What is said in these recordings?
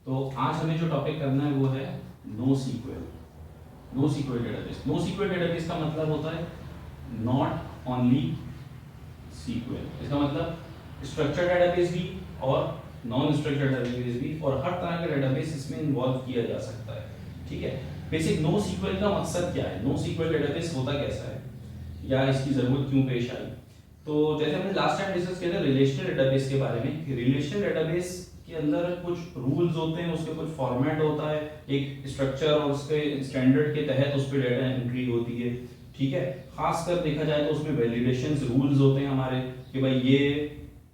तो आज हमें जो टॉपिक करना है वो है no sequel. No sequel database. No sequel database का मतलब होता है नॉट ओनली सीक्वल। इसका मतलब स्ट्रक्चर्ड डेटाबेस भी और नॉन स्ट्रक्चर्ड डेटाबेस भी, और हर तरह का डेटाबेस इसमें इन्वॉल्व किया जा सकता है। ठीक है, बेसिक नो सीक्वल का मकसद क्या है, नो सीक्वल डेटाबेस होता कैसा है या इसकी जरूरत क्यों पेश आई। तो जैसे हमने लास्ट टाइम डिस्कस किया था रिलेशनल डेटाबेस के बारे में कि रिलेशनल डेटाबेस के अंदर कुछ रूल्स होते हैं, उसके कुछ फॉर्मेट होता है, एक स्ट्रक्चर और उसके स्टैंडर्ड के तहत उस पर डेटा एंट्री होती है। ठीक है, खासकर देखा जाए तो उसमें वैलिडेशन रूल्स होते हैं हमारे कि भाई ये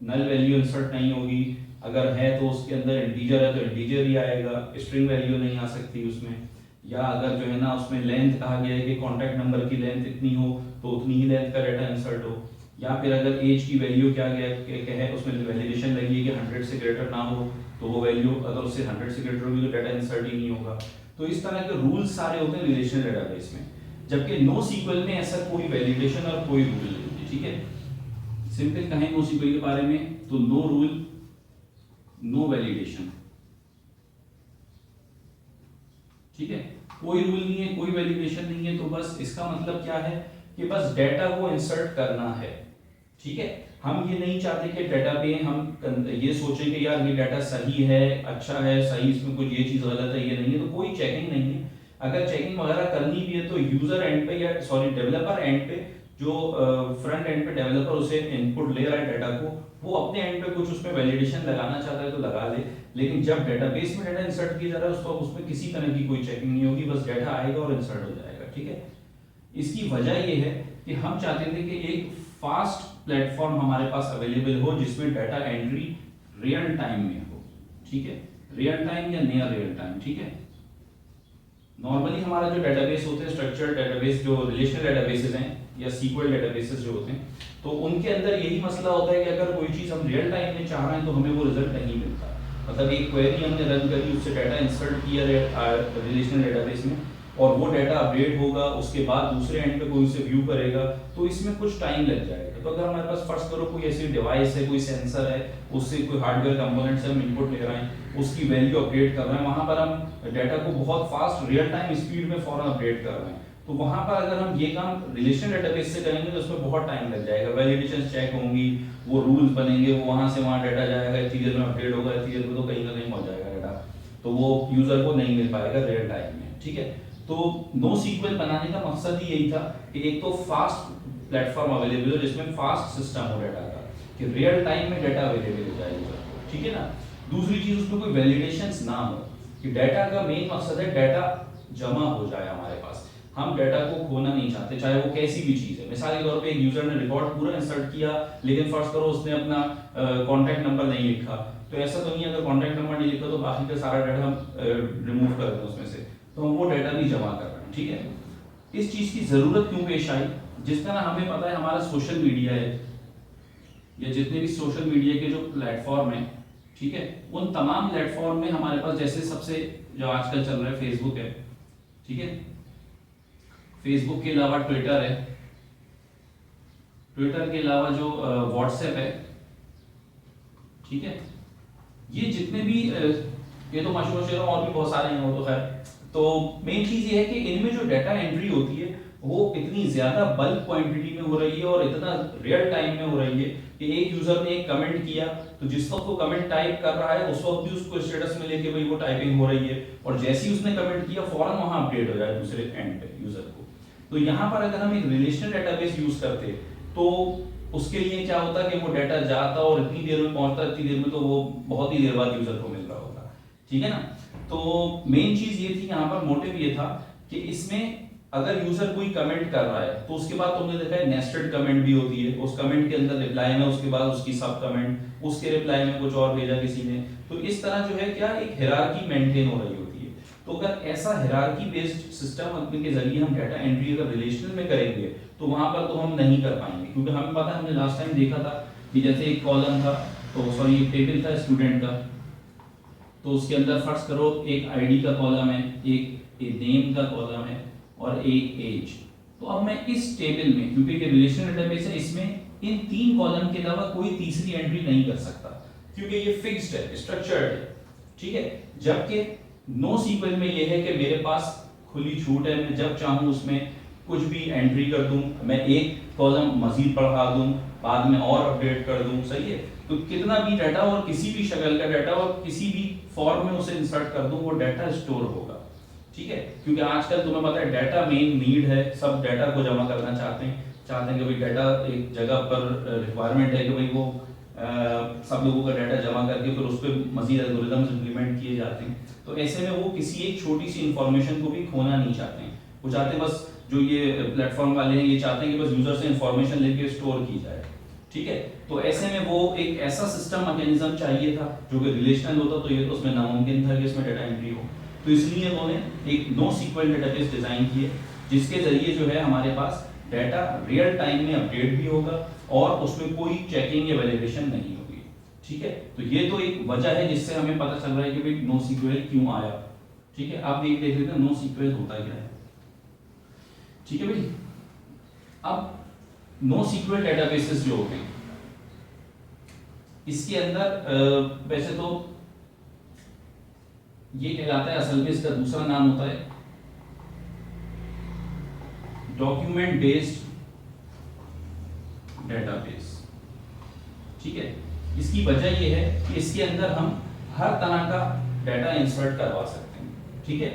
नल वैल्यू इंसर्ट नहीं होगी, अगर है तो उसके अंदर इंटीजर है तो इंटीजर ही आएगा, स्ट्रिंग वैल्यू नहीं आ सकती उसमें, या अगर जो है ना उसमें लेंथ कहा गया है कि कॉन्टैक्ट नंबर की लेंथ इतनी हो तो उतनी ही लेंथ का डेटा इंसर्ट हो, या फिर अगर एज की वैल्यू क्या क्या है उसमें वैलिडेशन लगी है कि 100 से ग्रेटर ना हो तो वो वैल्यू अगर उससे 100 से ग्रेटर होगी तो डेटा इंसर्ट ही नहीं होगा। तो इस तरह के रूल्स सारे होते हैं रिलेशनल डेटाबेस में, जबकि नो सीक्वल में ऐसा कोई वैलिडेशन और कोई रूल नहीं है। ठीक है, सिंपल कहें नो सीक्वल के बारे में तो नो रूल नो वैलिडेशन। ठीक है, कोई रूल नहीं है, कोई वैलिडेशन नहीं है, तो बस इसका मतलब क्या है कि बस डेटा को इंसर्ट करना है। ठीक है, हम ये नहीं चाहते कि डेटा पे हम ये सोचें कि यार ये डाटा सही है, अच्छा है, सही, इसमें कुछ ये चीज गलत है, ये नहीं है, तो कोई चेकिंग नहीं है। अगर चेकिंग वगैरह करनी भी है तो यूजर एंड पे या सॉरी डेवलपर एंड पे, जो फ्रंट एंड पे डेवलपर उसे इनपुट ले रहा है डाटा को, वो अपने एंड पे कुछ उसमें वैलिडेशन लगाना चाहता है तो लगा ले, लेकिन जब डेटाबेस में डाटा इंसर्ट किया जा रहा है उस वक्त उसमें किसी तरह की कोई चेकिंग नहीं होगी, बस डाटा आएगा और इंसर्ट हो जाएगा। ठीक है, इसकी वजह यह है कि हम चाहते थे कि एक फास्ट प्लेटफॉर्म हमारे पास अवेलेबल हो जिसमें डाटा एंट्री रियल टाइम में हो। ठीक है, रियल टाइम या नियर रियल टाइम। ठीक है, नॉर्मली हमारा जो डेटाबेस होते हैं स्ट्रक्चर्ड डेटाबेस, जो रिलेशनल डेटाबेसेस हैं या सीक्वल डेटाबेसेस जो होते हैं, तो उनके अंदर यही मसला होता है कि अगर कोई चीज हम रियल टाइम में चाह रहे हैं तो हमें वो रिजल्ट नहीं मिलता। मतलब एक क्वेरी हमने रन करी, उससे डाटा इंसर्ट किया रिलेशनल डेटाबेस में, और वो डाटा अपडेट होगा, उसके बाद दूसरे एंड पे कोई उसे व्यू करेगा, तो इसमें कुछ टाइम लग जाएगा। तो अगर हमारे पास फर्स्ट करो कोई ऐसी डिवाइस है, कोई सेंसर है, उससे कोई हार्डवेयर कंपोनेंट से हम इनपुट ले रहे हैं, उसकी वैल्यू अपडेट कर रहे हैं, वहां पर हम डाटा को बहुत फास्ट रियल टाइम स्पीड में फौरन अपडेट कर रहे हैं, तो वहां पर अगर हम ये काम रिलेशनल डेटाबेस से करेंगे तो उसमें बहुत टाइम लग जाएगा, वैलिडेशन चेक होंगी, वो रूल्स बनेंगे, वो वहां से वहां डाटा जाएगा, इतनी देर में अपडेट होगा, इतनी देर में तो कहीं ना कहीं पहुंच जाएगा डाटा, तो वो यूजर को नहीं मिल पाएगा रियल टाइम में। ठीक है, तो नो सीक्वल बनाने का मकसद ही यही था कि एक तो फास्ट प्लेटफॉर्म अवेलेबल हो जिसमें फास्ट सिस्टम हो डाटा का, कि रियल टाइम में डाटा अवेलेबल हो जाए यूजर को। ठीक है ना, दूसरी चीज उसमें कोई वैलिडेशंस ना हो, कि डाटा का मेन मकसद है डाटा जमा हो जाए हमारे पास, हम डाटा को खोना नहीं चाहते, चाहे वो कैसी भी चीज है। मिसाल के तौर पे एक यूजर ने रिकॉर्ड पूरा इंसर्ट किया, लेकिन फर्स्ट करो उसने अपना कॉन्टैक्ट नंबर नहीं लिखा, तो ऐसा तो नहीं है अगर कॉन्टैक्ट नंबर नहीं लिखा तो बाकी का सारा डाटा हम रिमूव कर दें उसमें से, तो हम वो डाटा भी जमा कर रहे हैं। ठीक है, इस चीज की जरूरत क्यों पेश आई, जिस तरह हमें पता है हमारा सोशल मीडिया है या जितने भी सोशल मीडिया के जो प्लेटफॉर्म है, ठीक है, उन तमाम प्लेटफॉर्म में हमारे पास जैसे सबसे जो आजकल चल रहा है फेसबुक है। ठीक है, फेसबुक के अलावा ट्विटर है, ट्विटर के अलावा जो व्हाट्सएप है। ठीक है, ये जितने भी ये तो मशहूर और भी बहुत सारे हैं वो तो खैर, तो मेन चीज ये है कि इनमें जो डाटा एंट्री होती है वो इतनी ज्यादा बल्क क्वांटिटी में हो रही है और इतना रियल टाइम में हो रही है कि एक यूजर ने एक कमेंट किया तो जिस वक्त वो कमेंट टाइप कर रहा है उस वक्त भी उसको स्टेटस में लेके भाई वो टाइपिंग हो रही है, और जैसे ही उसने कमेंट किया फौरन वहां अपडेट हो जाए दूसरे एंड पे यूजर को। तो यहाँ पर अगर हम एक रिलेशनल डेटाबेस यूज करते तो उसके लिए क्या होता कि वो डाटा जाता और इतनी देर में पहुंचता, इतनी देर में तो वो बहुत ही देर बाद यूजर को मिल रहा होता। ठीक है ना, तो मेन चीज ये थी यहाँ पर, मोटिव ये था कि इसमें अगर यूजर कोई कमेंट कर रहा है तो उसके बाद तुमने देखा है नेस्टेड कमेंट भी होती है, उस कमेंट के अंदर रिप्लाई में उसके बाद उसकी सब कमेंट, उसके रिप्लाई में कुछ और भेजा किसी ने, तो इस तरह जो है क्या एक हायरार्की मेंटेन हो रही होती है। तो अगर ऐसा हायरार्की बेस्ड सिस्टम के जरिए हम डाटा एंट्री अगर रिलेशनल में करेंगे तो वहां पर तो हम नहीं कर पाएंगे, क्योंकि हमें पता है, हमने लास्ट टाइम देखा था कि जैसे एक कॉलम था, तो सॉरी एक टेबल था स्टूडेंट का, तो उसके अंदर फर्स्ट करो एक आईडी का कॉलम है, एक नेम का कॉलम है और एक एज। तो अब मैं इस टेबल में, क्योंकि ये रिलेशनल डेटाबेस है, इसमें इन तीन कॉलम के अलावा कोई तीसरी एंट्री नहीं कर सकता, क्योंकि ये फिक्स्ड है, स्ट्रक्चर्ड है। ठीक है। जबकि नो सीक्वल में ये है कि मेरे पास खुली छूट है, मैं जब चाहूं उसमें कुछ भी एंट्री कर दूं, मैं एक कॉलम मजीद बढ़ा दूं, बाद में और अपडेट कर दूं, सही है। तो कितना भी डाटा और किसी भी शक्ल का डाटा और किसी भी फॉर्म में उसे इंसर्ट कर दूं, वो डाटा स्टोर होगा, ठीक है। क्योंकि आजकल तुम्हें पता है डाटा मेन नीड है, सब डाटा को जमा करना चाहते हैं कि भाई डाटा एक जगह पर रिक्वायरमेंट है कि भाई वो सब लोगों का डाटा जमा करके फिर उस पर मजीद एल्गोरिदम्स इंप्लीमेंट किए जाते हैं। तो ऐसे में वो किसी एक छोटी सी इंफॉर्मेशन को भी खोना नहीं चाहते हैं, वो चाहते हैं बस जो ये प्लेटफॉर्म वाले हैं ये चाहते हैं कि बस यूजर से इंफॉर्मेशन लेके स्टोर की जाए, ठीक है। तो ऐसे में वो एक ऐसा सिस्टम मैकेनिज्म चाहिए था जो कि रिलेशनल होता, तो ये तो उसमें नामुमकिन था कि इसमें डाटा एंट्री हो। तो इसलिए उन्होंने एक नो सीक्वल डेटाबेस डिजाइन किए, जिसके जरिए जो है हमारे पास डाटा रियल टाइम में अपडेट भी होगा और उसमें कोई चेकिंग या वैलिडेशन नहीं होगी, ठीक है। तो ये तो एक वजह है जिससे हमें पता चल रहा है कि भाई नो सीक्वल क्यों आया, ठीक है। आप देख लेते हैं नो सीक्वल होता क्या है, ठीक है भाई। अब नो सीक्वल डेटाबेसेस जो होते हैं इसके अंदर वैसे तो ये कहलाता है, असल में इसका दूसरा नाम होता है डॉक्यूमेंट बेस्ड डेटाबेस, ठीक है। इसकी वजह ये है कि इसके अंदर हम हर तरह का डाटा इंसर्ट करवा सकते हैं, ठीक है।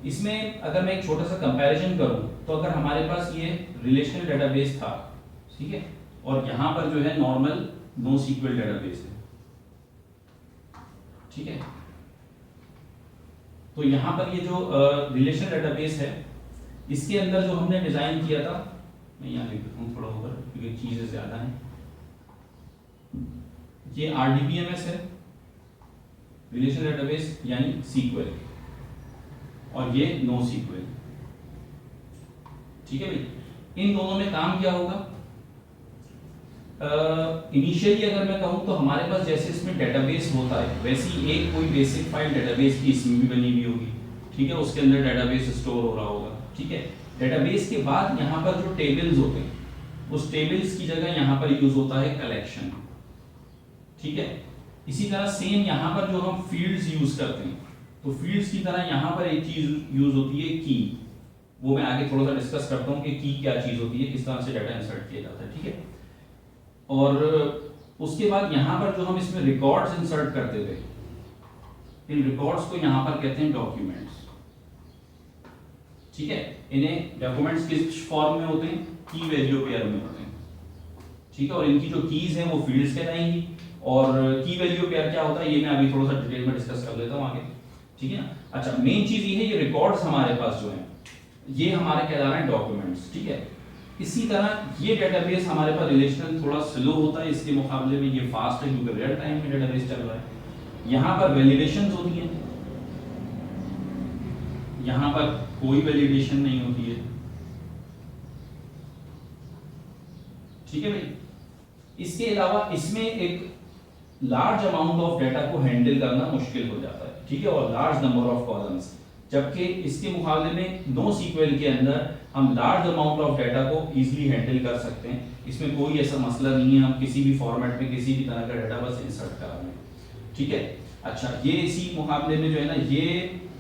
इसमें अगर मैं एक छोटा सा कंपैरिजन करूं तो अगर हमारे पास ये रिलेशनल डेटाबेस था, ठीक है, और यहां पर जो है नॉर्मल नो सीक्वल डेटाबेस है, ठीक है। तो यहां पर ये जो रिलेशनल डेटाबेस है इसके अंदर जो हमने डिजाइन किया था, मैं यहाँ लिख देता हूँ थोड़ा ऊपर क्योंकि चीजें ज्यादा हैं। ये RDBMS है, रिलेशनल डेटाबेस यानी सीक्वल, और ये नो सीक्वल, ठीक है भाई। इन दोनों में काम क्या होगा, इनिशियली अगर मैं कहूं तो हमारे पास जैसे इसमें डेटाबेस होता है वैसी एक कोई बेसिक फाइल डेटाबेस की इसमें भी बनी हुई होगी, ठीक है। उसके अंदर डेटाबेस स्टोर हो रहा होगा, ठीक है। डेटाबेस के बाद यहाँ पर जो टेबल्स होते हैं उस टेबल्स की जगह यहाँ पर यूज होता है कलेक्शन, ठीक है। इसी तरह सेम यहाँ पर जो हम फील्ड्स यूज करते हैं तो फील्ड्स की तरह यहाँ पर एक चीज यूज होती है की, वो मैं आगे थोड़ा सा डिस्कस करता हूँ कि की क्या चीज होती है, किस तरह से डाटा इंसर्ट किया जाता है, ठीक है। और उसके बाद यहाँ पर जो हम इसमें रिकॉर्ड्स इंसर्ट करते थे, इन रिकॉर्ड्स को यहाँ पर कहते हैं डॉक्यूमेंट्स, ठीक है। इन्हें डॉक्यूमेंट्स किस फॉर्म में होते हैं, की वैल्यू पेयर में होते हैं, ठीक है। और इनकी जो कीज हैं वो फील्ड्स कहलाएंगी, और की वैल्यू पेयर क्या होता है ये मैं अभी थोड़ा सा डिटेल में डिस्कस कर लेता हूँ आगे, ठीक है ना। अच्छा, मेन चीज ये है ये रिकॉर्ड्स हमारे पास जो हैं ये हमारे कहला रहे हैं डॉक्यूमेंट्स, ठीक है। इसी तरह ये डेटाबेस हमारे पास रिलेशनल थोड़ा स्लो होता है, इसके मुकाबले में ये फास्ट है क्योंकि रियल टाइम में डेटाबेस चल रहा है। यहाँ पर वैलिडेशंस होती हैं, यहाँ पर कोई वैलिडेशन नहीं होती है, ठीक है भाई। इसके अलावा इसमें एक लार्ज अमाउंट ऑफ डाटा को हैंडल करना मुश्किल हो जाता है, ठीक है, और लार्ज नंबर ऑफ कॉलम्स, जबकि इसके मुकाबले में नो सीक्वल के अंदर हम लार्ज अमाउंट ऑफ डाटा को इजीली हैंडल कर सकते हैं। इसमें कोई ऐसा मसला नहीं है, हम किसी भी फॉर्मेट में किसी भी तरह का डाटा बस इंसर्ट करा लें, ठीक है। अच्छा, ये इसी मुकाबले में जो है ना ये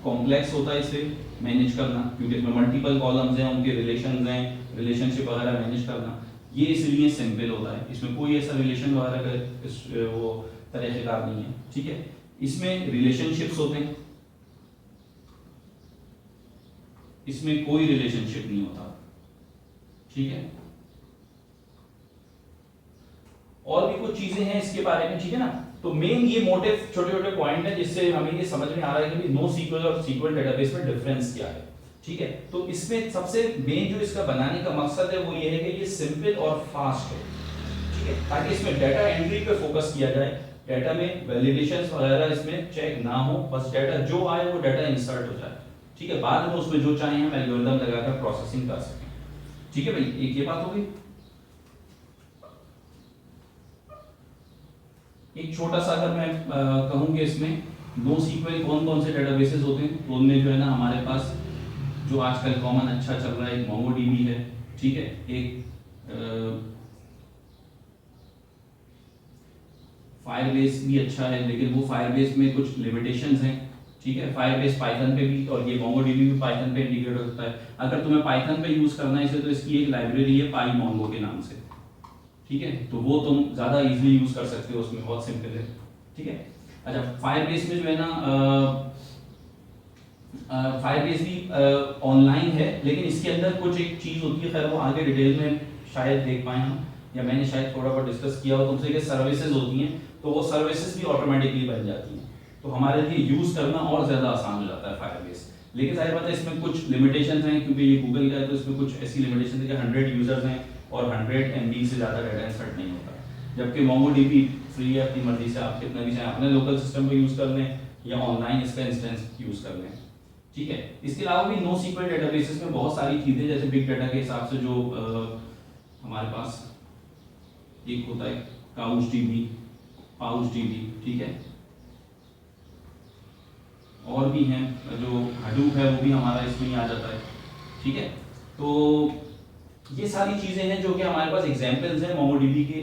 कॉम्प्लेक्स होता है इसे मैनेज करना, क्योंकि इसमें मल्टीपल कॉलम्स हैं, उनके रिलेशंस हैं, रिलेशनशिप वगैरह मैनेज करना, ये इसलिए सिंपल होता है। इसमें कोई ऐसा रिलेशन वगैरह का वो तरीक़ेकार नहीं है, ठीक है। इसमें रिलेशनशिप्स होते हैं, इसमें कोई रिलेशनशिप नहीं होता, ठीक है। और भी कुछ चीजें हैं इसके बारे में, ठीक है ना। तो मेन ये मोटिव छोटे छोटे पॉइंट है जिससे हमें ये समझ में आ रहा है कि नो सीक्वल और सीक्वल डेटाबेस में डिफरेंस क्या है, ठीक है। तो इसमें सबसे मेन जो इसका बनाने का मकसद है वो ये है कि ये सिंपल और फास्ट है, ठीक है, ताकि इसमें डाटा एंट्री पे फोकस किया जाए, डाटा में वैलिडेशंस वगैरह इसमें चेक ना हो, बस डाटा जो आए वो डाटा इंसर्ट हो जाए, ठीक है। बाद में उसमें जो चाहे हम एल्गोरिथम लगाकर प्रोसेसिंग कर सकें, ठीक है भाई। एक ये बात हो गई। एक छोटा सा अगर मैं कहूं कि इसमें नो सीक्वल कौन कौन से डेटाबेसेस होते हैं, तो उनमें जो है ना हमारे पास जो आजकल कॉमन अच्छा चल रहा है एक मोंगोडीबी है, ठीक है, एक फायरबेस भी अच्छा है, लेकिन वो फायरबेस में कुछ लिमिटेशंस हैं, ठीक है। फायरबेस पाइथन पे भी, और ये मोंगोडीबी भी पाइथन पे इंटीग्रेट हो सकता है। अगर तुम्हें पाइथन पे यूज करना है इसे, तो इसकी एक लाइब्रेरी है पाईमोंगो के नाम से, ठीक है, तो वो तुम ज़्यादा इजीली यूज कर सकते हो, उसमें बहुत सिंपल है, ठीक है। अच्छा, फायरबेस में जो है ना, फायरबेस भी ऑनलाइन है, लेकिन इसके अंदर कुछ एक चीज़ होती है, खैर वो आगे डिटेल में शायद देख पाए हम, या मैंने शायद थोड़ा बहुत डिस्कस किया हो तुमसे, कि सर्विसेज होती हैं, तो वो सर्विसेज भी ऑटोमेटिकली बन जाती हैं, तो हमारे लिए यूज़ करना और ज़्यादा आसान हो जाता है फायरबेस। लेकिन जाहिर बात है इसमें कुछ लिमिटेशंस हैं, क्योंकि ये गूगल का है, तो इसमें कुछ ऐसी लिमिटेशन है कि 100 यूजर्स हैं और 100 MB से ज़्यादा डाटा इंसर्ट नहीं होता, जबकि मोंगोडीबी फ्री है, अपनी मर्जी से आप कितना भी चाहें अपने लोकल सिस्टम पे यूज़ कर लें या ऑनलाइन इसका इंस्टेंस यूज़ कर लें, ठीक है। इसके अलावा भी नो सीक्वल डेटाबेसेस में बहुत सारी चीज़ें, जैसे बिग डाटा के हिसाब से जो हमारे पास एक होता है काउचडीबी, पाउचडीबी, ठीक है, और भी हैं, जो हडूप है वो भी हमारा इसमें ही आ जाता है, ठीक है। तो ये सारी चीज़ें हैं जो कि हमारे पास एग्जांपल्स हैं मोंगोडीबी के,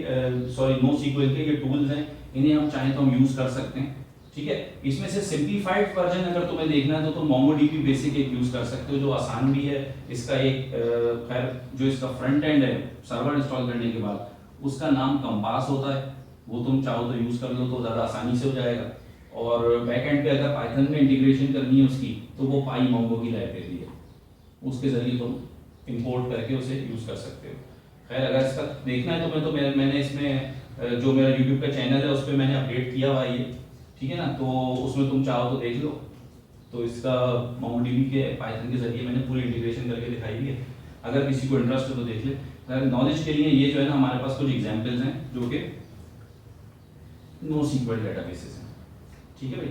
सॉरी नो सीक्वल के, ये टूल्स हैं, इन्हें हम चाहें तो हम यूज़ कर सकते हैं, ठीक है। इसमें से सिंपलीफाइड वर्जन अगर तुम्हें देखना है तो तुम मोंगोडीबी बेसिक एक यूज़ कर सकते हो, जो आसान भी है। इसका एक खैर जो इसका फ्रंट एंड है सर्वर इंस्टॉल करने के बाद, उसका नाम कंपास होता है, वो तुम चाहो तो यूज़ कर लो, तो ज़्यादा आसानी से हो जाएगा। और बैक एंड पे अगर पाइथन में इंटीग्रेशन करनी है उसकी, तो वो पाईमोंगो की लाइब्रेरी है, उसके ज़रिए तुम इंपोर्ट करके उसे यूज़ कर सकते हो। खैर अगर इसका देखना है तो मैंने इसमें जो मेरा यूट्यूब का चैनल है उस पर मैंने अपडेट किया हुआ है ये, ठीक है ना, तो उसमें तुम चाहो तो देख लो। तो इसका मोंगोडीबी के पाइथन के जरिए मैंने पूरी इंटीग्रेशन करके दिखाई दी है, अगर किसी को इंटरेस्ट हो तो देख ले। अगर नॉलेज के लिए ये जो है ना, हमारे पास कुछ एग्जांपल्स हैं जो कि नो सीक्वल डेटाबेसेस हैं, ठीक है भाई।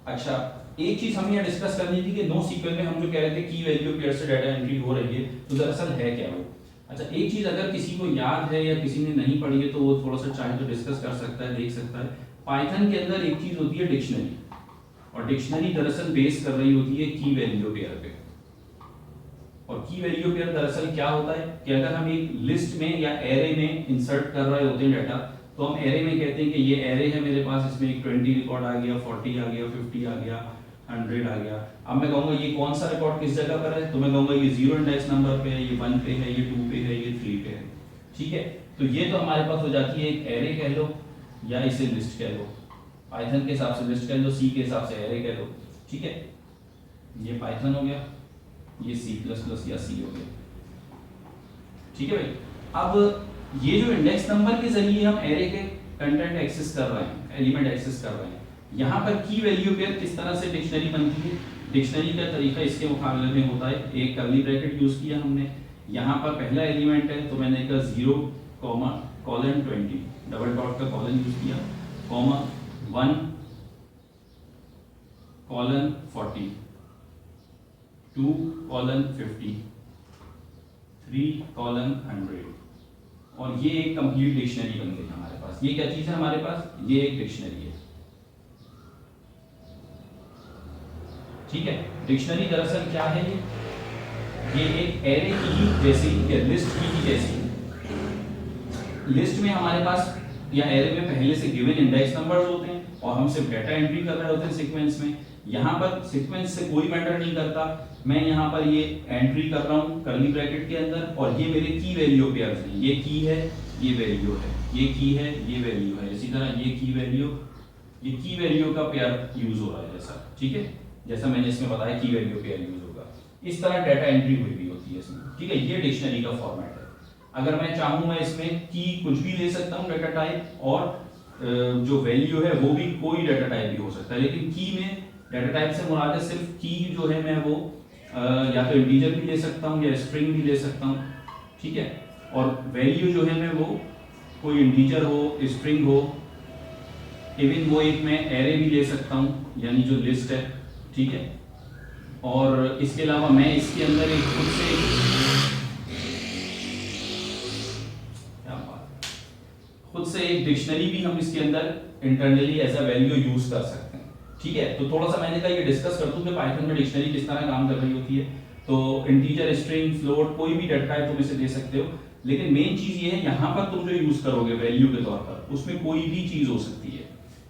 अच्छा, एक चीज हमें यहाँ डिस्कस करनी थी कि नो सीक्वल में हम जो कह रहे थे की वैल्यू पेयर से डाटा एंट्री हो रही है, तो दरअसल है क्या वो। अच्छा, एक चीज अगर किसी को याद है या किसी ने नहीं पढ़ी है तो वो थोड़ा सा चाहे तो डिस्कस कर सकता है, देख सकता है। पाइथन के अंदर एक चीज होती है डिक्शनरी, और डिक्शनरी दरअसल बेस कर रही होती है की वैल्यू पेयर पे। और की वैल्यू पेयर दरअसल क्या होता है कि अगर हम एक लिस्ट में या एरे में इंसर्ट कर रहे होते हैं डाटा, तो हम एरे में कहते हैं कि ये एरे है मेरे पास, इसमें एक 20 रिकॉर्ड आ गया, 40 आ गया, 50 आ गया, 100 आ गया। अब मैं कहूँगा ये कौन सा रिकॉर्ड किस जगह पर है, तो मैं कहूँगा ये 0 इंडेक्स नंबर पे है, ये 1 पे है, ये 2 पे है, ये 3 पे है, ठीक है। तो ये तो हमारे पास हो जाती है एक एरे कह लो या इसे लिस्ट कह लो, पाइथन के हिसाब से लिस्ट कह लो, सी के हिसाब से एरे कह लो, ठीक है। ये पाइथन हो गया, ये C++ या सी हो गया, ठीक है भाई। अब ये जो इंडेक्स नंबर के जरिए हम एरे के कंटेंट एक्सेस कर रहे हैं, एलिमेंट एक्सेस कर रहे हैं, यहाँ पर की वैल्यू पेयर किस तरह से डिक्शनरी बनती है। डिक्शनरी का तरीका इसके मुकाबले में होता है, एक कर्ली ब्रैकेट यूज किया हमने, यहाँ पर पहला एलिमेंट है तो मैंने कहा 0:20 डबल डॉट का कॉलन यूज किया, कॉमा 1:40, 2:50, 3:100, और ये एक कंप्लीट डिक्शनरी बन गई हमारे पास। ये क्या चीज है हमारे पास, ये एक डिक्शनरी है, ठीक है। डिक्शनरी दरअसल क्या है, ये एक एरे की जैसी या लिस्ट की जैसी। लिस्ट में हमारे पास या एरे में पहले से गिवन इंडेक्स नंबर्स होते हैं और हम सिर्फ डाटा एंट्री कर रहे होते हैं सीक्वेंस में। यहाँ पर सीक्वेंस से कोई मैटर नहीं करता, मैं यहाँ पर ये एंट्री कर रहा हूँ कर्ली ब्रैकेट के अंदर, और ये मेरे की वैल्यू पेयर्स हैं, ये की है, ये वैल्यू है, ये की है, ये वैल्यू है, इसी तरह ये की वैल्यू का पेयर यूज हो रहा है जैसा, ठीक है, जैसा मैंने इसमें बताया की वैल्यू पेयर यूज होगा, इस तरह डाटा एंट्री हुई भी होती है इसमें, ठीक है। ये डिक्शनरी का फॉर्मेट है। अगर मैं चाहूँ मैं इसमें की कुछ भी ले सकता हूँ डाटा टाइप, और जो वैल्यू है वो भी कोई डाटा टाइप भी हो सकता है, लेकिन की में डाटा टाइप से मुराद है सिर्फ की जो है मैं वो या तो इंटीजर भी ले सकता हूँ या स्ट्रिंग भी ले सकता हूँ, ठीक है। और वैल्यू जो है मैं वो कोई इंटीजर हो, स्ट्रिंग हो, इवन वो एक मैं एरे भी ले सकता हूँ, यानी जो लिस्ट है, ठीक है। और इसके अलावा मैं इसके अंदर एक खुद से एक डिक्शनरी भी हम इसके अंदर internally as a value use कर सकते हैं, ठीक है। तो थोड़ा सा मैंने कहा ये डिस्कस कर दूं कि पाइथन में डिक्शनरी किस तरह काम कर रही होती है। तो इंटीजर, स्ट्रिंग, फ्लोट, कोई भी डाटा टाइप तुम इसे दे सकते हो। लेकिन मेन चीज ये है यहाँ पर तुम जो यूज करोगे वैल्यू के तौर पर उसमें कोई भी चीज हो सकती है,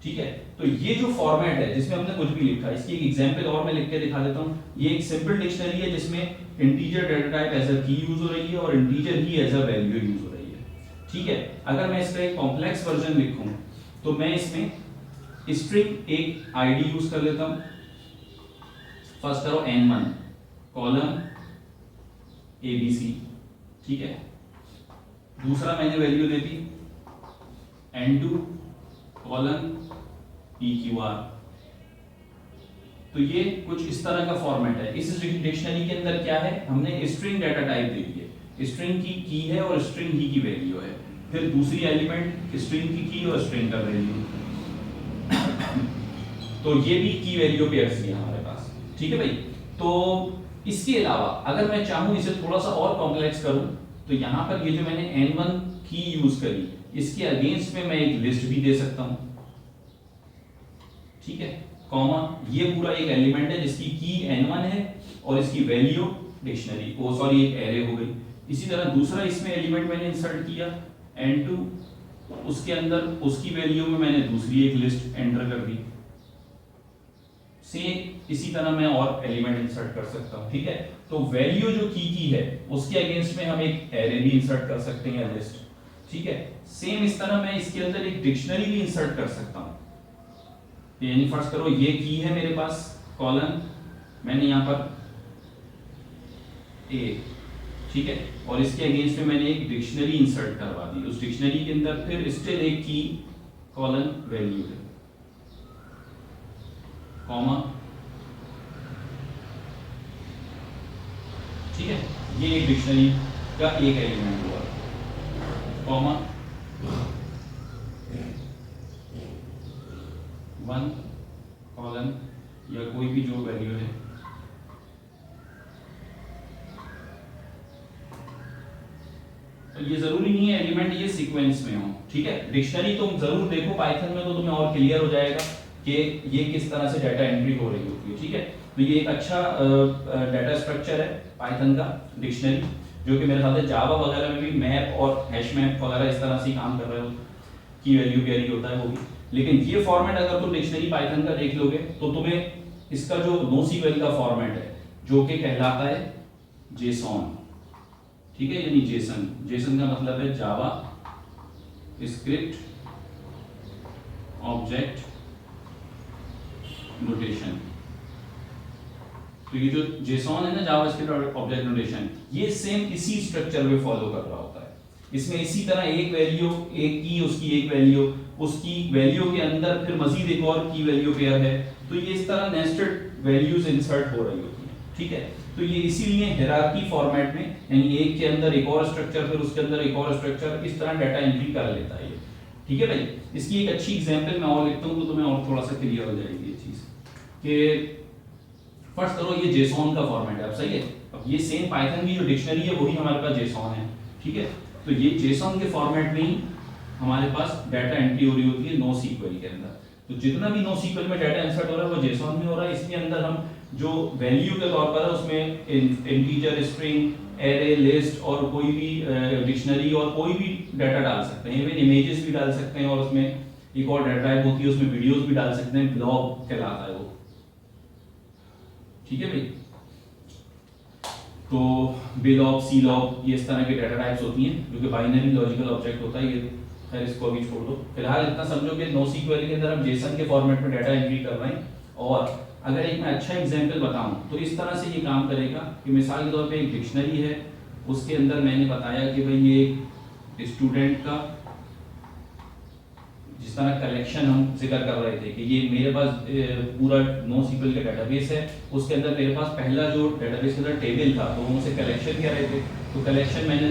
ठीक है। तो ये जो फॉर्मेट है जिसमें हमने कुछ भी लिखा, इसकी एक एग्जांपल और मैं लिख के दिखा देता हूँ। ये एक सिंपल डिक्शनरी है जिसमें integer data type as a की यूज हो रही है और इंटीजर ही एज अ वैल्यू यूज हो रही है, ठीक है। अगर मैं इसका एक कॉम्प्लेक्स वर्जन लिखूं तो मैं इसमें स्ट्रिंग एक आईडी यूज कर लेता हूं। फर्स्ट करो n1 कॉलम abc, ठीक है। दूसरा मैंने वैल्यू दे दी n2 कॉलम pqr। तो ये कुछ इस तरह का फॉर्मेट है। इस डिक्शनरी के अंदर क्या है, हमने स्ट्रिंग डाटा टाइप दे दी है, स्ट्रिंग की है और स्ट्रिंग ही की वैल्यू है। फिर दूसरी एलिमेंट स्ट्रिंग की और स्ट्रिंग का वैल्यू। तो ये भी की वैल्यू पेयर्स है हमारे पास, ठीक है भाई। तो इसके अलावा अगर मैं चाहूं इसे थोड़ा सा और कॉम्प्लेक्स करूं तो यहां पर ये जो मैंने n1 की यूज करी, इसके अगेंस्ट में मैं एक लिस्ट भी दे सकता हूं, ठीक है, कॉमा ये पूरा एक एलिमेंट है जिसकी की n1 है और इसकी वैल्यू डिक्शनरी ओ सॉरी एक एरे हो गई। इसी तरह दूसरा इसमें एलिमेंट मैंने इंसर्ट किया n2, उसके अंदर उसकी वैल्यू में मैंने दूसरी एक लिस्ट एंटर कर दी। सेम इसी तरह मैं और एलिमेंट इंसर्ट कर सकता हूं, ठीक है। तो वैल्यू जो की है उसके अगेंस्ट में हम एक एरे भी इंसर्ट कर सकते हैं, लिस्ट, ठीक है। सेम इस तरह मैं इसके अंदर एक डिक्शनरी भी इंसर्ट कर सकता हूं। यानी फर्स्ट करो ये की है मेरे पास कॉलम, मैंने यहां पर ए, ठीक है, और इसके अगेंस्ट में मैंने एक डिक्शनरी इंसर्ट करवा दी। उस डिक्शनरी के अंदर फिर स्टिल एक की कॉलम वैल्यू है, कॉमा, ठीक है, ये एक डिक्शनरी का एक एलिमेंट हुआ, कॉमा 1 कॉलम या कोई भी जो वैल्यू है, तो ये जरूरी नहीं है एलिमेंट ये सीक्वेंस में हो, ठीक है। डिक्शनरी तुम जरूर देखो पाइथन में तो तुम्हें और क्लियर हो जाएगा कि ये किस तरह से डाटा एंट्री हो रही होती है, ठीक है। तो ये एक अच्छा डाटा स्ट्रक्चर है पाइथन का डिक्शनरी, जो कि मेरे ख्याल से जावा वगैरह में भी मैप और हैश मैप वगैरह इस तरह से काम कर रहे हो, की वैल्यू कैरी होता है वो भी। लेकिन ये फॉर्मेट अगर तुम डिक्शनरी पाइथन का देख लोगे तो तुम्हें इसका जो NoSQL का फॉर्मेट है जो कि कहलाता है जेसॉन, ठीक है, यानी जेसन। जेसन का मतलब है जावा स्क्रिप्ट ऑब्जेक्ट नोटेशन। तो ये जो जेसॉन है ना, जावा स्क्रिप्ट ऑब्जेक्ट नोटेशन, ये सेम इसी स्ट्रक्चर में फॉलो कर रहा होता है। इसमें इसी तरह एक वैल्यू, एक की, उसकी एक वैल्यू, उसकी वैल्यू के अंदर फिर मजीद एक और की वैल्यू पेयर है। तो ये इस तरह नेस्टेड वैल्यूज इंसर्ट हो रही होती है, ठीक है। तो ये इसीलिए हायरार्की फॉर्मेट में, यानी एक के अंदर एक और स्ट्रक्चर, फिर उसके अंदर एक और स्ट्रक्चर, इस तरह डाटा एंट्री कर लेता है ये, ठीक है भाई। इसकी एक अच्छी एग्जांपल मैं और लिखता हूं तो तुम्हें और थोड़ा सा क्लियर हो जाएगी ये चीज कि फर्स्ट करो ये जेसॉन का फॉर्मेट है, अब सही है। अब ये सेम पाइथन की जो डिक्शनरी है वही हमारे पास जेसॉन है, ठीक है। तो ये जेसॉन के फॉर्मेट में ही हमारे पास डाटा एंट्री हो रही होती है NoSQL के अंदर। तो जितना भी NoSQL में डाटा इंसर्ट हो रहा है वो जेसॉन में हो रहा है। इसके अंदर हम जो वैल्यू के तौर पर है उसमें इंटीजर, स्ट्रिंग, एरे, लिस्ट और कोई भी डिक्शनरी और कोई भी डाटा डाल सकते हैं। इवन इमेजेस भी डाल सकते हैं और उसमें एक और डाटा टाइप होती है उसमें वीडियोस भी डाल सकते हैं, ब्लॉग कहलाता है वो, ठीक है भाई। तो बिलॉग, सीलॉग, ये इस तरह के डाटा टाइप्स होती हैं जो कि बाइनरी लॉजिकल ऑब्जेक्ट होता है। ये खैर इसको अभी छोड़ दो, फिलहाल इतना समझो कि NoSQL के अंदर हम जेसन के फॉर्मेट में डाटा एंट्री कर रहे हैं। और अगर एक मैं अच्छा एग्जांपल बताऊं तो इस तरह से ये काम करेगा कि मिसाल के तौर पे एक डिक्शनरी है, उसके अंदर मैंने बताया कि भाई ये एक स्टूडेंट का, जिस तरह कलेक्शन हम जिक्र कर रहे थे कि ये मेरे पास पूरा NoSQL का डेटाबेस है, उसके अंदर मेरे पास पहला जो डेटाबेस के अंदर टेबल था तो उनसे कलेक्शन क्या रहे थे, तो कलेक्शन मैंने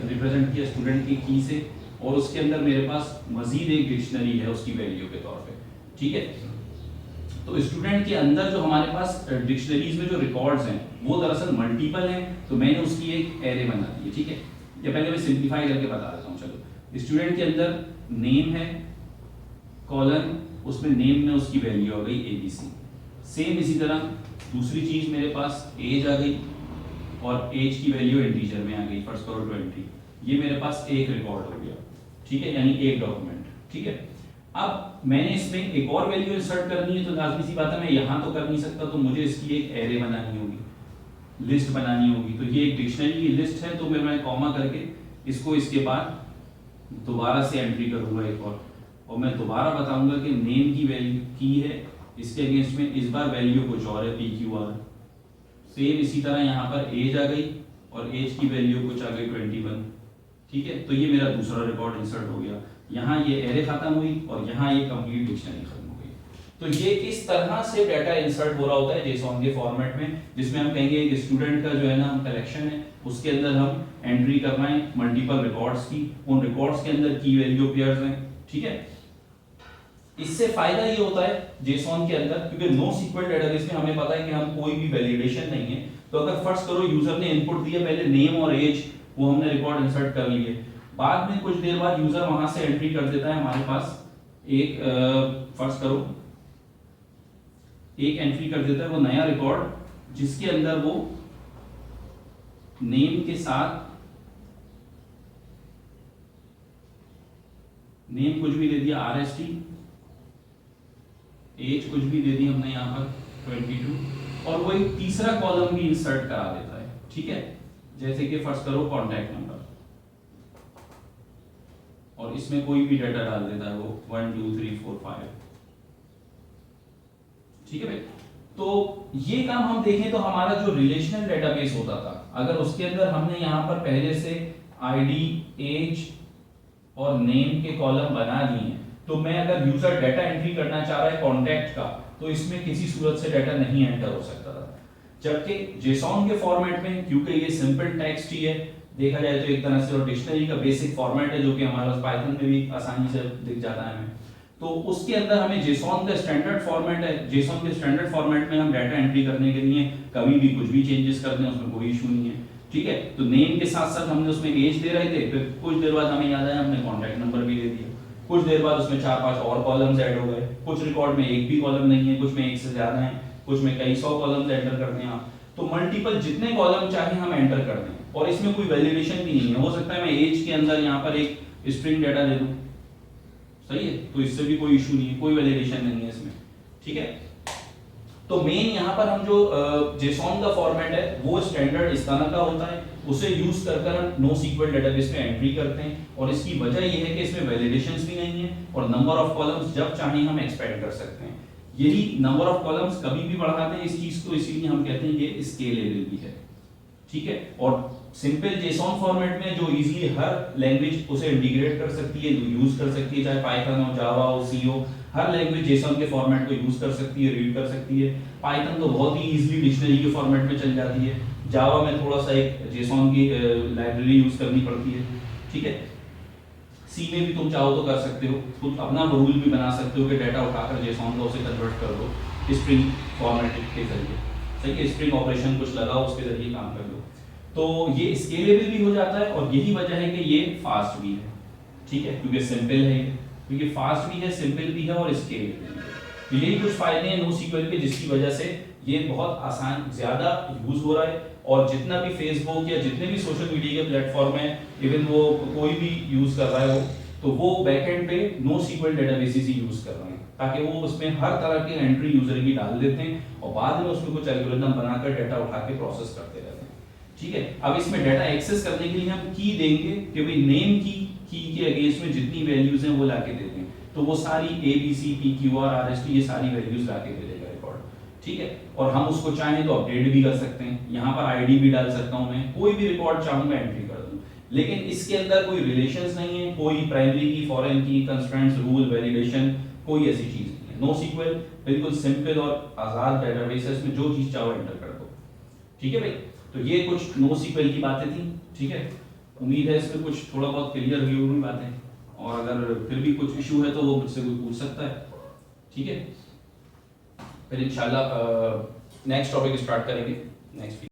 रिप्रेजेंट किया स्टूडेंट की की से, और उसके अंदर मेरे पास मजीद एक डिक्शनरी है उसकी वैल्यू के तौर पे, ठीक है। तो स्टूडेंट के अंदर जो हमारे पास डिक्शनरीज में जो रिकॉर्ड्स हैं वो दरअसल मल्टीपल हैं, तो मैंने उसकी एक एरे बना दी है, ठीक है। ये पहले मैं सिंप्लीफाई करके बता देता हूँ। चलो, स्टूडेंट के अंदर नेम है, कॉलम, उसमें नेम में उसकी वैल्यू आ गई ABC। सेम इसी तरह दूसरी चीज मेरे पास एज आ गई और एज की वैल्यू इंटीजर में आ गई, फर्स्ट करो 20। ये मेरे पास एक रिकॉर्ड हो गया, ठीक है, यानी एक डॉक्यूमेंट, ठीक है। अब मैंने इसमें एक और वैल्यू इंसर्ट करनी है, तो लाजमी सी बात है मैं यहाँ तो कर नहीं सकता, तो मुझे इसकी एक एरे बनानी होगी, लिस्ट बनानी होगी। तो ये एक डिक्शनरी की लिस्ट है, तो मैं कॉमा करके इसको इसके बाद दोबारा से एंट्री करूंगा एक और मैं दोबारा बताऊंगा कि नेम की वैल्यू की है, इसके अगेंस्ट में इस बार वैल्यू कुछ और है, PQR। सेम इसी तरह यहाँ पर एज आ गई और एज की वैल्यू कुछ आ गई 21, ठीक है। तो ये मेरा दूसरा रिकॉर्ड इंसर्ट हो गया, यहाँ ये एरे खत्म हुई और यहाँ ये कंप्लीट डिक्शनरी खत्म हो गई। तो ये इस तरह से डाटा इंसर्ट हो रहा होता है जेसॉन के फॉर्मेट में, जिसमें हम कहेंगे एक स्टूडेंट का जो है ना कलेक्शन है, उसके अंदर हम एंट्री कर रहे हैं मल्टीपल रिकॉर्ड्स की, उन रिकॉर्ड्स के अंदर की वैल्यू पेयर्स हैं, ठीक है। इससे फायदा ये होता है जेसॉन के अंदर, क्योंकि नो सीक्वल डेटाबेस में हमें पता है कि हम कोई भी वैलिडेशन नहीं है, तो अगर फर्स्ट करो यूजर ने इनपुट दिया पहले नेम और एज, वो हमने रिकॉर्ड इंसर्ट कर लिए, बाद में कुछ देर बाद यूजर वहां से एंट्री कर देता है हमारे पास एक फर्स्ट करो एक एंट्री कर देता है वो नया रिकॉर्ड, जिसके अंदर वो नेम के साथ नेम कुछ भी दे दिया RST, एज कुछ भी दे दी हमने यहाँ पर 22, और वो एक तीसरा कॉलम भी इंसर्ट करा देता है, ठीक है। जैसे कि फर्स्ट करो कॉन्टैक्ट नंबर, और इसमें कोई भी डाटा डाल देता है वो 1 2 3 4 5, ठीक है भाई। तो ये काम हम देखें तो हमारा जो रिलेशनल डेटाबेस होता था, अगर उसके अंदर हमने यहाँ पर पहले से ID, एज और नेम के कॉलम बना दिए हैं, तो मैं अगर यूजर डाटा एंट्री करना चाह रहा है कॉन्टैक्ट का, तो इसमें किसी सूरत से डाटा नहीं एंटर हो सकता था। जबकि जेसॉन के फॉर्मेट में, क्योंकि ये सिंपल टेक्स्ट ही है, देखा जाए तो एक तरह से डिक्शनरी का बेसिक फॉर्मेट है, जो कि हमारे पास पाइथन में भी आसानी से दिख जाता है हमें, तो उसके अंदर हमें जेसॉन का स्टैंडर्ड फॉर्मेट है, जेसॉन के स्टैंडर्ड फॉर्मेट में हम डाटा एंट्री करने के लिए कभी भी कुछ भी चेंजेस कर दें उसमें कोई इशू नहीं है, ठीक है। तो नेम के साथ साथ हमने उसमें एज दे रहे थे, फिर कुछ देर बाद हमें याद आया हमने कॉन्टैक्ट नंबर भी दे दिया, कुछ देर बाद उसमें 4-5 और कॉलम्स ऐड हो गए, कुछ रिकॉर्ड में एक भी कॉलम नहीं है, कुछ में एक से ज्यादा है, कुछ में कई 100 कॉलम्स एंटर करते हैं आप, तो मल्टीपल जितने कॉलम चाहे हम एंटर कर दें, और इसमें कोई वैलिडेशन भी नहीं है। हो सकता है मैं एज के अंदर यहाँ पर एक स्ट्रिंग डाटा दे दूं, सही है, तो इससे भी कोई इशू नहीं है, कोई वैलिडेशन नहीं है इसमें, ठीक है। तो मेन यहाँ पर हम जो जेसॉन का फॉर्मेट है वो स्टैंडर्ड इस तरह का होता है, उसे यूज कर हम नो सीक्वल डेटाबेस में एंट्री करते हैं, और इसकी वजह यह है कि इसमें वैलिडेशंस भी नहीं है और नंबर ऑफ कॉलम्स जब चाहे हम एक्सपेंड कर सकते हैं। यही नंबर ऑफ कॉलम्स कभी भी बढ़ाते हैं इस चीज को, इसीलिए हम कहते हैं ये स्केलेबल भी है, ठीक है। और सिंपल जेसॉन फॉर्मेट में जो इजीली हर लैंग्वेज उसे इंटीग्रेट कर सकती है, यूज कर सकती है, चाहे पाइथन हो, जावा हो, सी हो, हर लैंग्वेज जेसॉन के फॉर्मेट को यूज कर सकती है, रीड कर सकती है। पाइथन तो बहुत ही इजीली डिक्शनरी के फॉर्मेट में चल जाती है, जावा में थोड़ा सा एक जेसॉन की लाइब्रेरी यूज करनी पड़ती है, ठीक है। सी में भी तुम चाहो तो कर सकते हो, खुद अपना रूल भी बना सकते हो कि डाटा उठाकर जेसॉन का उसे कन्वर्ट कर दो स्ट्रिंग फॉर्मेट के जरिए, सही है, स्ट्रिंग ऑपरेशन कुछ लगाओ उसके जरिए काम कर दो, तो ये स्केलेबल भी हो जाता है। और यही वजह है कि ये फास्ट भी है, ठीक है, क्योंकि सिंपल है, क्योंकि फास्ट भी है, सिंपल भी है और स्केलेबल भी है। तो यही कुछ फायदे हैं नो सीक्वल के, जिसकी वजह से ये बहुत आसान ज्यादा यूज हो रहा है, और जितना भी फेसबुक या जितने भी सोशल मीडिया के प्लेटफॉर्म है, इवन वो कोई भी यूज कर रहा है तो वो बैकएंड पे नो सीक्वल डेटाबेसेस ही यूज कर रहे हैं, ताकि वो उसमें हर तरह की एंट्री यूजर की डाल देते हैं और बाद में उसमें कुछ एल्गोरिथम बनाकर डाटा उठा के प्रोसेस करते रहते हैं, ठीक है। अब इसमें डाटा एक्सेस करने के लिए हम की देंगे कि भाई नेम की के अगेंस्ट में जितनी वैल्यूज हैं वो लाके दे दें, तो वो सारी ABC, PQR, RST ये सारी वैल्यूज लाके दे देगा रिकॉर्ड, ठीक है। और हम उसको चाहें तो अपडेट भी कर सकते हैं, यहाँ पर ID भी डाल सकता हूँ, मैं कोई भी रिकॉर्ड चाहूंगा एंट्री कर दूं, लेकिन इसके अंदर कोई रिलेशंस नहीं है, कोई प्राइमरी की, फॉरेन की, कंस्ट्रेंट्स, रूल, वैलिडेशन, कोई ऐसी चीज नहीं है। नो सीक्वल बिल्कुल सिंपल और आजाद डेटाबेस है, इसमें जो चीज चाहो एंटर कर दो, ठीक है भाई। तो ये कुछ नो सीक्वल की बातें थी, ठीक है। उम्मीद है इसमें कुछ थोड़ा बहुत क्लियर हुई होगी बातें, और अगर फिर भी कुछ इशू है तो वो मुझसे कोई पूछ सकता है, ठीक है। फिर इंशाल्लाह नेक्स्ट टॉपिक स्टार्ट करेंगे नेक्स्ट वीक।